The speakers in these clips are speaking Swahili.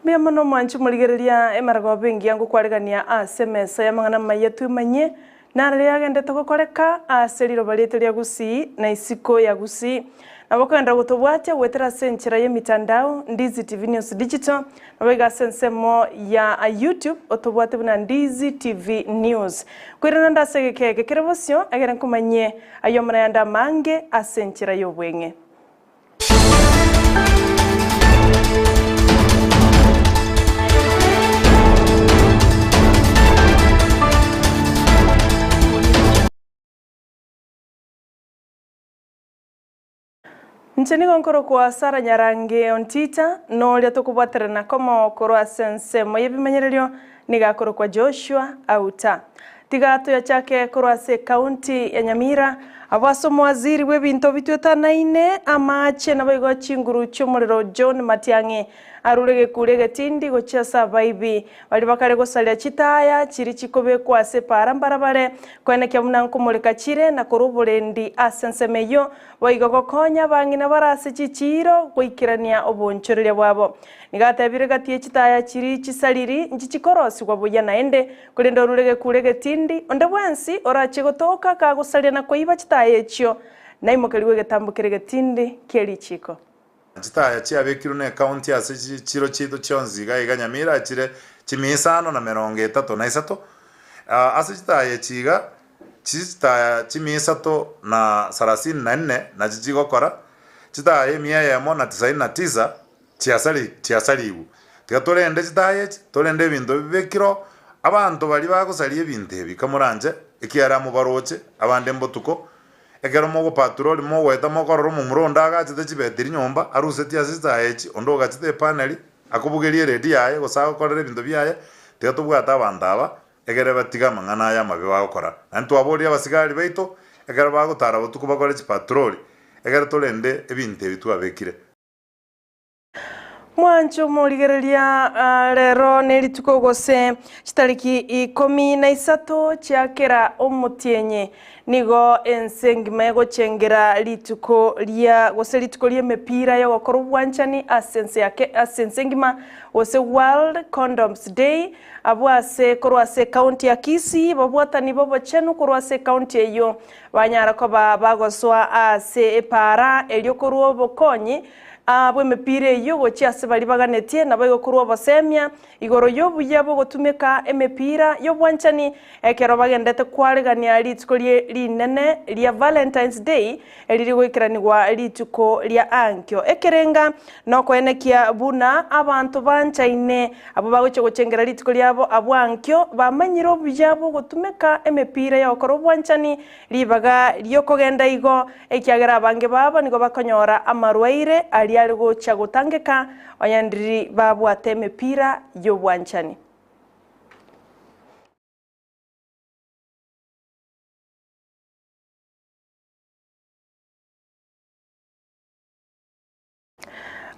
Miamono mwanchu murigereria emarago bengi yangu kwaregania asemesa ya mangana mayetu manye narere agendete gukoreka aseriro barete ria Gusii na isiko ya Gusii nabokwenda gutubwatia gwetera senchera ye mitandao Ndizi TV News Digital nabega sensemo ya YouTube otubwate buna Ndizi TV News kwirana ndasegekeke kirebosyo agera kumanye ayo marayanda mange asenchera yo bwenge. Nchini gonkoro kwa Sara Nyarangi Ontita no lia tukubwaterana komo koro asense moyebimenyererio nigakoro kwa Joshua Auta tigato ya chake koro ase county ya Nyamira abasomo waziri webinto bitwetanaine amache nabayigo chinguru cyomuriro John Matiangi arurege kurege tindi gochasa baibi bali bakare gosalia chitaya chiri chikobe kwa se parambarabare kwene kyamuna kumuleka chire na kuruburendi asensemeyo bayigo gokonya bangina barase chichiro goikirania obonchorere bwabo nigatabire gatie chitaya chiri chisaliri nchichikorosi kwa buya naende kurendo rurege kurege tindi onde bwansi orache gotoka ka gosalia na koiba chitaya ekyo naimokeriwe getambukire getindi keri chiko chitaya chiabekirwe ne county ase chiro chido chionziga iga Nyamira chire chimisano na 33 ase chitaya chiga chimisatu na 34 na chichigokora chitaya mia yemo na 99 chiasaliwu tiga torende chitaya torende ebinto bibekiro abantu bali bagosalia ebinto ebi kamuranje ekiara mu baroche abande mbotuko ekero mogo patrol mo weta mokororo mu muronda agachite chibetiri nyomba aruseti asista echi ondo gachite panel akubugerie ready yaye gosaga korere bintu byaye tiga tubwata abandaba egere batiga mangana ya mabe bagokora nantu abori abasigari baito egere bagotara botuko bakore chi patrol egere torende ebintu ebitwabekire mwancho murigereria rero nerituko gose chitariki Ikomi na isato chiakera omutienye nigo ensengime gochengera lituko lia gose lituko lia mepira ya gokoro bwanchani asensengima gose World Condoms Day abwase korwase county ya Kisii babwatani bobo chenu korwase county eyo banyara ko bagoswa ase para elyo korwo bokonyi abwe mepire yo gochiase bali baganetie na bayo kurwa basemia igoro yo buyabo gotumeka emepira yo bwanchani ekero bagendete kwaregania lituko linene lia Valentine's Day eliri goikiranirwa lituko lia ankyo ekerenga no kwenekia buna abantu banchaine abo bagoche gochengera lituko liabo abwankyo bamanyiro buyabo gotumeka emepira yo koro bwanchani libaga lyo kogenda igo ekiagera abange baba nigo bakonyora amarwaire ali algo chagotangeka oyandiri babwate mepira yo bwanchani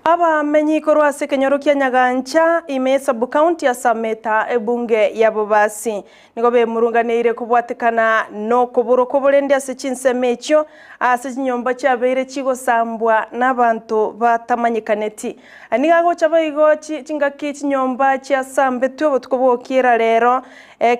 aba menyi korwase kenyoro kya Nyagancha imesa bukaunti ya Sameta ebunge ya Bobasi nigo be murunganire kubwatekana no kuburo kuburendi ase Chinsa mecho ase nyomba cyabeire chigo sambwa nabantu batamanyikaneti aniga go chabayigo chingaki chinyomba cya sambe tubo tukobokira rero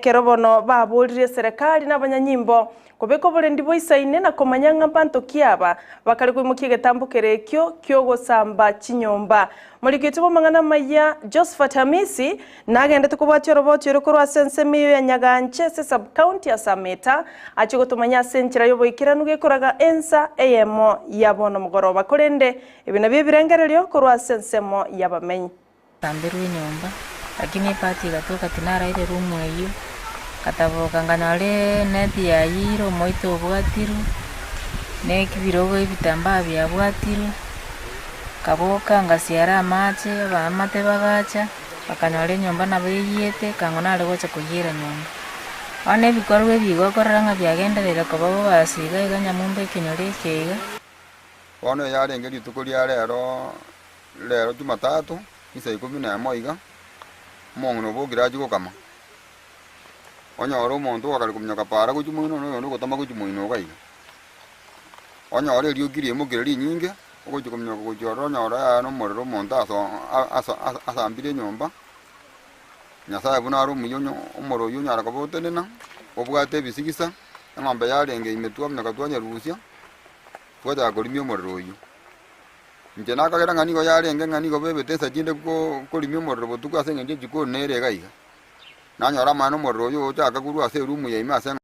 kerobono baburire serikali n'abanyanyimbo kobeko burendi boisaine na komanyanga bantu kiaba bakari kwimukiye getambukere kyo gosamba chinyomba muri kitubo mangana maya Josephat Hamisi nagende tukubwatyo robotyo rukuru asensemiyo ya Nyaganche se sub county ya Sameta achigo tumanya senchira yo boikiranuge koraga ensa emo yabono mugoroba korende ibina bibirengereryo kuru asensemo yabamenyi tamberu nyomba lakini pati gatoka tinara ile rumu eyo katavoka nganale neti ya yiro moito bwatiru nekibirogo ibitamba bya bwatiru kaboka ngasiara amache bamate bagacha bakanale nyomba nabeyete kangonale gocha kuyira nyomba ane bikorwe bigokoranga byagenderera kobabo basiga iganya mumbe kinyore kega ono yarenge lituko lya lero Jumatatu isa 11 iga mongo bogira jugo kama onyoro omonto akali kumnyaka para kuchumuino no gotama kuchumuino gaiga onyoro ryo girie mugere nyinge ogochikomnya gochoro nyora no morero monta asambire nyomba nyasaye buna aro muyonyo omoro yo nyara kabotenena obwate bisigisa ng'ombe yarenge imetua mnakatwanya rusia twaja kolimio morero yo nje nakagera ng'ani go yarenge ng'ani go bebetesa jinde ko limio morero botuka asenge nje jiko nere gaiga nanyora mano morero yo chaka kuru ase rumu ya imase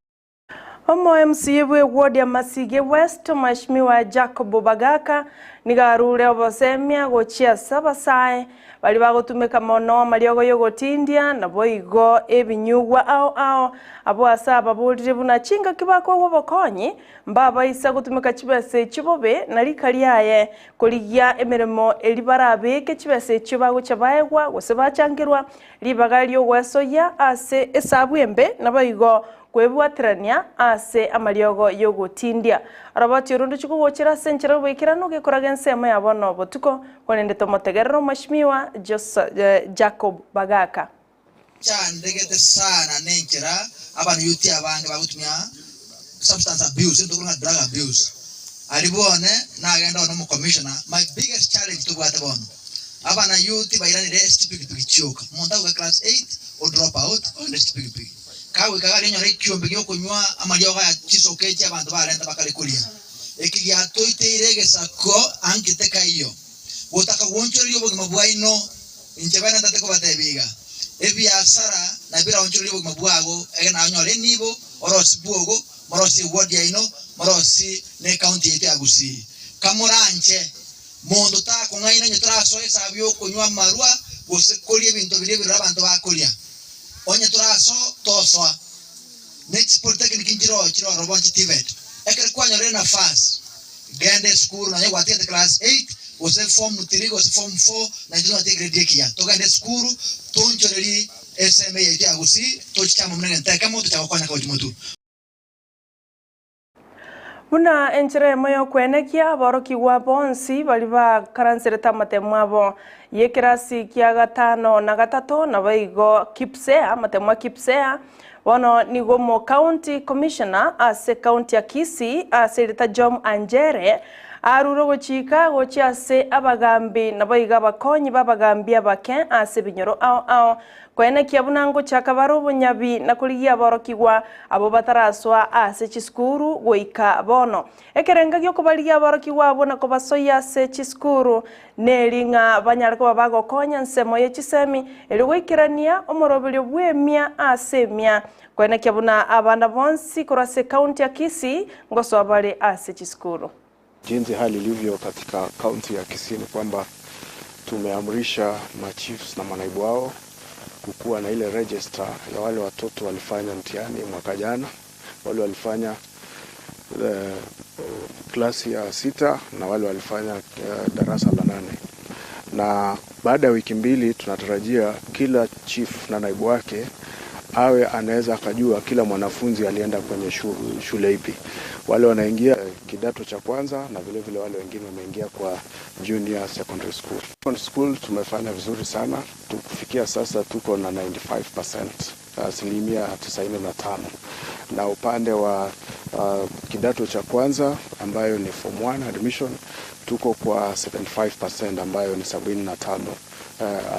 Omo MCA bwe ward ya Masige West Mheshimiwa Jacob Bagaka nigarure obosemia gochia sabasae bali bagotumeka mono mariogo yogotindia na boigo ebinyugwa ao abo asaba bulire buna chinga kibako gobokonyi mbaba isa gutumeka chibese chibobe na likaliaye kuligia emeremo elibarabe ke chibese chibago chabaegwa gosebachangirwa libagalio gwesoya ase esabwembe na boigo kwebwatirania ase amariogo yogotindia arabati urundo chukugochira senchero bwikirano gikoraga ensemo yabono botuko konende tomotegerero Mheshimiwa Jacob Bagaka chandegete sana nenchera abantu yuti abandi bagutumya substance abuse ndokuna drug abuse alibone nagenda ono mu commissioner my biggest challenge to bwate bono abana yuti bairani STP kichoka monda kwa class 8 or drop out on STP kawe kagari nyore kyombe gyo kunywa amalioga ya chisokeje abantu barenda bakalikulia ekigia toiterege sako angiteka iyo wotaka wonchori yobo mabwaino inchebana ndateko batebiga ebi asara na bira wonchori yobo mabwago ena nyore nibo orosi buogo morosi ward ya ino morosi ne county yete Gusii kamuranche mondo ta kungaina nyotraso esabyo kunywa marwa gosekolie bintu bire abantu bakolia onye turaso toswa next polytechnic injiro chiro robonchi tivet ekere kwanyore na fast gende school na yego atende class 8 ose form 3 ose form 4 na jino ate grade kia to gende school tonchoreri SMA ya Gusii tochichama mnene ntaka moto chakokwanya kwa jimotu Buna enchire moyo kwenekia boroki wa bonsi bali ba karansere tamatemwabo yekirasi kia gatano na gatatu na baigo kipsea matemwa kipsea wono nigo mo county commissioner ase county ya Kisii ase rita Jom Anjere aruro gochika gochi ase abagambi na baiga bakonyi babagambi abaken ase binyoro ao kwene kiabunango chakabaro bunyabi na kuligia borokigwa abo bataraswa ase chiskuru goika bono ekerenga gyo kubaligia borokigwa abona ko basoya ase chiskuru nelinga banyarako babago konya nsemo ye chisemi eligoikirania omorobelyo bwemia ase mia kwene kiabuna abanda bonsi kurase county ya Kisii ngoso abale ase chiskuru. Jinsi hali ilivyo katika kaunti ya Kisii ni kwamba tumeamrisha machiefs na manaibu wao kukuwa na ile register ya wale watoto walifanya mtihani mwaka jana, wale walifanya klasi ya 6 na wale walifanya darasa la 8. Na baada ya wiki mbili tunatarajia kila chief na naibu wake awe anaweza akajua kila mwanafunzi alienda kwenye shule ipi. Wale wanaingia kidato cha kwanza na vile vile wale wengine wameingia kwa junior secondary school. School tumefanya vizuri sana. Tukufikia sasa tuko na 95%, asilimia 95. Na upande wa kidato cha kwanza ambayo ni form 1 admission tuko kwa 75% ambayo ni 75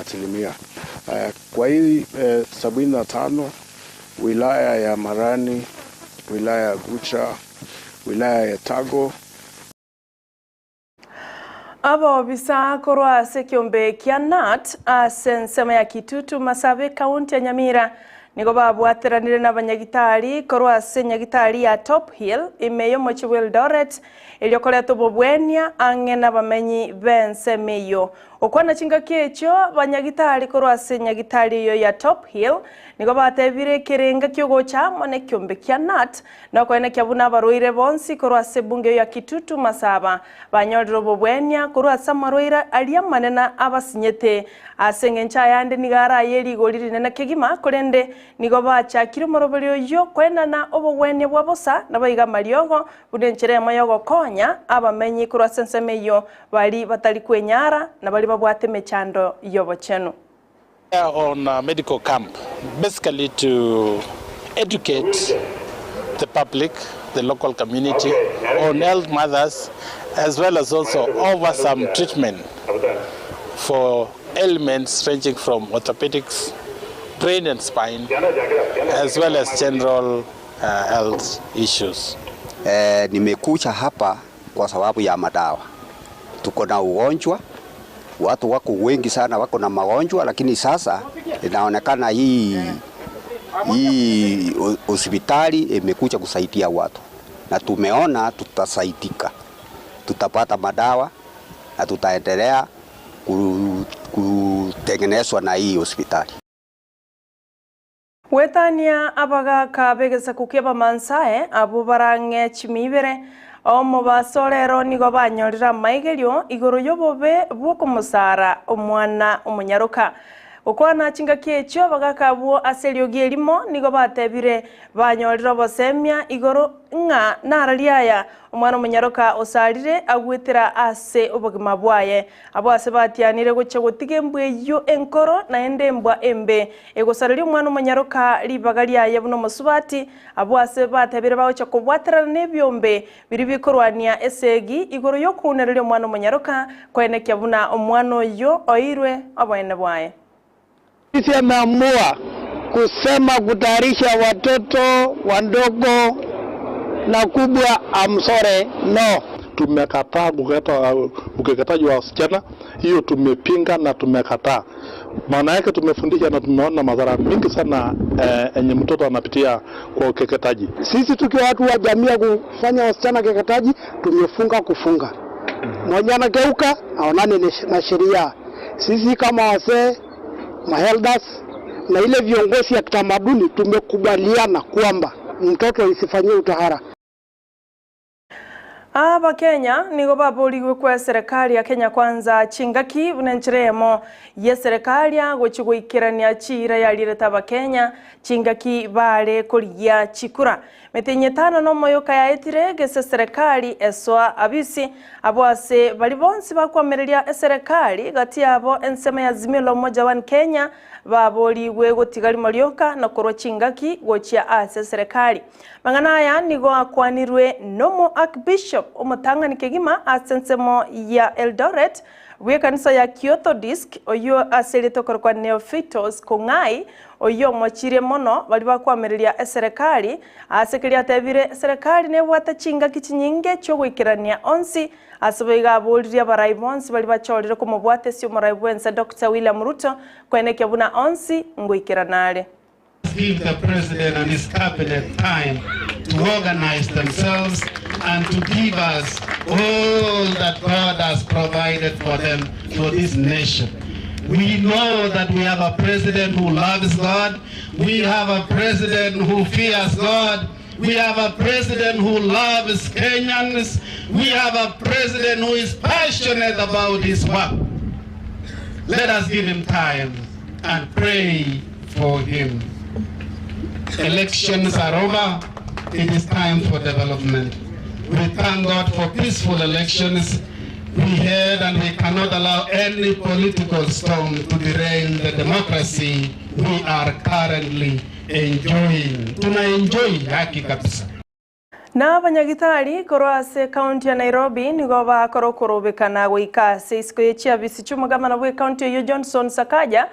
asilimia. Kwa hii 75 wilaya ya Marani, wilaya ya Gucha, wilaya ya Tago abo bisa korwa sekiombe kia nat asensema ya Kitutu Masabe kaunti ya Nyamira nigo babwateranire n'abanyagitari korwa senyagitari ya Top Hill imeyo mochi Wildoret iliokoleto bobwenia angena bamenyi bensemeyo okwana chinga kecho banyagitari korwa senyagitari yo ya Top Hill nigo batebire kirenga kyogocha mone kyombe kya nat na kwene kyabuna baroire bonsi korwa sebunge ya Kitutu Masaba banyodro bobwenia korwa samaroira alia manena abasinyete asengencha yande nigara yeli goliri nena kegima korende nigo bacha kirumorobelyo yo kwena na obogwenia bwabosa na baiga mariogo budenchere mayogo konya abamenyi korwa sensemeyo bali batali kwenyara na bali babwate mechando yobochenu. On a medical camp, basically to educate the public, the local community, on health matters, as well as also offer some treatment for ailments ranging from orthopedics, brain and spine, as well as general health issues. Nimekuja hapa kwa sababu ya madawa. Tuko na ugonjwa, watu wako wengi sana wako na magonjwa, lakini sasa inaonekana hii hospitali imekuja kusaidia watu. Na tumeona tutasaidika. Tutapata madawa na tutaendelea kutengenezwa na hii hospitali. Wetania abaga kabegesa kukiaba mansae abo barange chimibere omo basorero nigo banyorira maigerio igoro yobobe bwokumusara omwana omunyaruka okwana chingaki echo bagakabwo aserio gelimo nigo batebire banyorira bosemia igoro nga naraliaya omwana omunyaruka osarire agwetera ase obogima bwaye abo ase batianire goche gotigembwe yo enkoro na endembwa embe egosarire omwana omunyaruka libagaliaye buno musubati abo ase batebire baocha kubwatera nebyombe biri bikorwania esegi igoro yo kunerere omwana omunyaruka kwenekya buna omwana oyo oirwe abone bwaye. Sisi ameamua kusema kutayarisha watoto wadogo na kubwa amsore no. Tumekataa ukeketaji wa wasichana, hiyo tumepinga na tumekataa. Maana yake tumefundisha na tumeona madhara mingi sana enye mtoto anapitia kwa ukeketaji. Sisi tukiwa watu wa jamii kufanya wasichana keketaji, tumefunga kufunga. Mmoja anageuka aonane na sheria. Sisi kama wazee maheldas na ile viongozi ya kitamaduni tumekubaliana kwamba mtoto isifanywe utahara. Aba Kenya nigo baburiwe kwa serikali ya Kenya kwanza chingaki bunencheremo ye serikali gochigwikirania chira ya lireta ba Kenya chingaki bare kuriya chikura metenye tano no moyoka ya etire gese serikali eswa abisi abose bali bonsi bakwamereria serikali gati abo ensema ya zimelo moja wan Kenya baburiwe gotigali marioka na koro chingaki gochia ase serikali mangana ya nigo akwanirwe nomo archbishop omotangani kegima asensemo ya Eldoret we kanisa ya Kyoto Disc oyo aselito korwa neophytos kongai oyo mochire mono bali bakwamereria serikali asekeria tebire serikali ne bwata chinga kichinyinge cyo gwikirania onsi asobiga boliria baraibons bali bachorire ko mubwate sio maraibwense Dr. William Ruto kweneke buna onsi ngwikiranale. Give the president and his cabinet time to organize themselves and to give us all that God has provided for them, for this nation. We know that we have a president who loves God. We have a president who fears God. We have a president who loves Kenyans. We have a president who is passionate about his work. Let us give him time and pray for him. Elections are over. It is time for development. We thank God for peaceful elections. We heard and we cannot allow any political storm to derail the democracy we are currently enjoying. Tuna enjoy haki kabisa. Na banyagitari koroase county ya Nairobi nigo bakorokobekana goikase iskoyechia bisichuma gavana bwe county yo Johnson Sakaja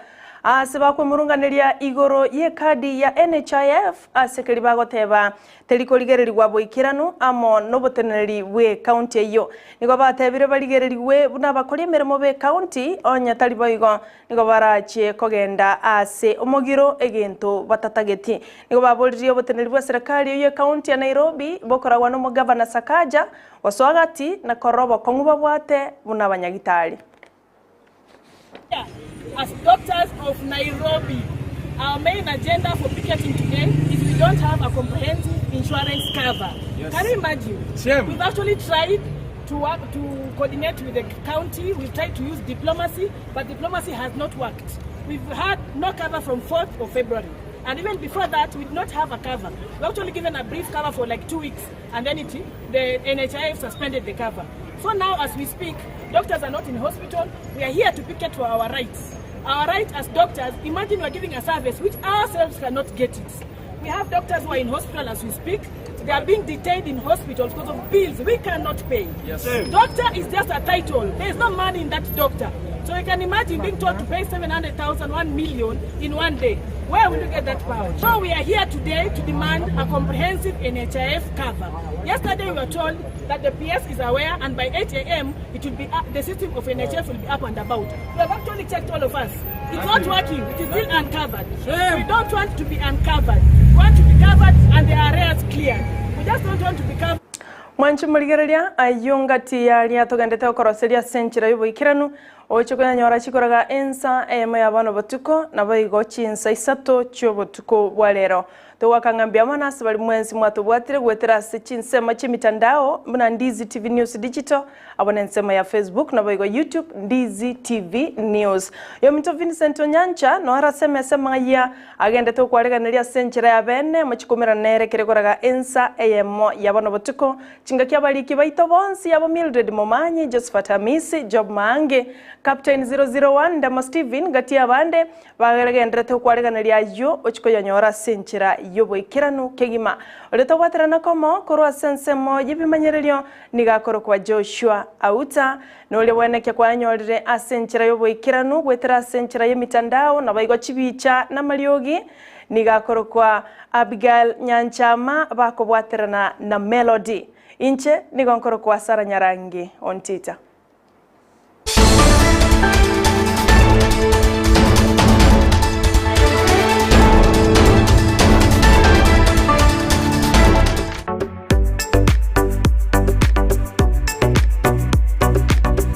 aseba kwemurunganiria igoro ye kadi ya NHIF asekeri bagoteba terikoligereri gwa boikiranu amo noboteneri we county yo nigo batebire baligereri we buna bakori meremo be county onya taliboigo nigo barache kogenda ase omogiro egento batatageti nigo babolirie oboteneri bwa serikali yo county ya Nairobi bokoragwa no governor Sakaja waswagati na korobo konguba bwate buna banyagitari. As doctors of Nairobi, our main agenda for picketing today is we don't have a comprehensive insurance cover. Yes. Can you imagine? Shame. We've actually tried to work to coordinate with the county. We've tried to use diplomacy, but diplomacy has not worked. We've had no cover from 4th of February. And even before that, we did not have a cover. We actually given a brief cover for like 2 weeks, and then the NHIF suspended the cover. So now, as we speak, doctors are not in hospital. We are here to picket for our rights. Our right as doctors, imagine we are giving a service which ourselves cannot get it. We have doctors who are in hospital as we speak. They are being detained in hospitals because of bills we cannot pay. Yes. Doctor is just a title. There is no money in that doctor. So you can imagine being told to pay 700,000, 1 million in one day. Where will you get that power? So we are here today to demand a comprehensive NHIF cover. Yesterday we were told that the PS is aware and by 8 a.m. it will be the system of NHIF will be up and about. We have actually checked all of us. It's not working. It is still uncovered. We don't want to be uncovered. We want to be covered and the areas cleared. We just don't want to be covered. Mwanchi muligereria ayungati ya tugandete okoroseria senchira yubuikiranu ochukonya nyora chikoraga ensa ya bano botuko nabayigo Chinsa isato chyo botuko bwalero towakangambia manasi bali mwenzi mwatobwatire gwetera se Chinsa mitandao muna Ndizi TV News Digital abone nsema ya Facebook nabayigo YouTube Ndizi TV News yo mito Vincent Onyancha no arasema sema ya agenda to kwareganeria senchira ya bene machikomera nere kerekoraga ensa ya bano botuko chingakia baliki baito bonsi yabo Mildred Momanyi Josephat Hamisi Job Mange Captain 001 Ndama Steven gati abande bageragenda kwareganeria yo ochikoya nyora senchira yobo ikiranu kegima oleto waterana komo korwa sensemo yibimanyererio nigakoro kwa Joshua Auta nole weneke kwa nyorire asenchira yobo ikiranu gwetera senchira yemitandao na baigo chibicha na maliogi nigakoro kwa Abigail Nyanchama bakobwaterana na Melody inche nigonkoro kwa Sara Nyarangi Ontita.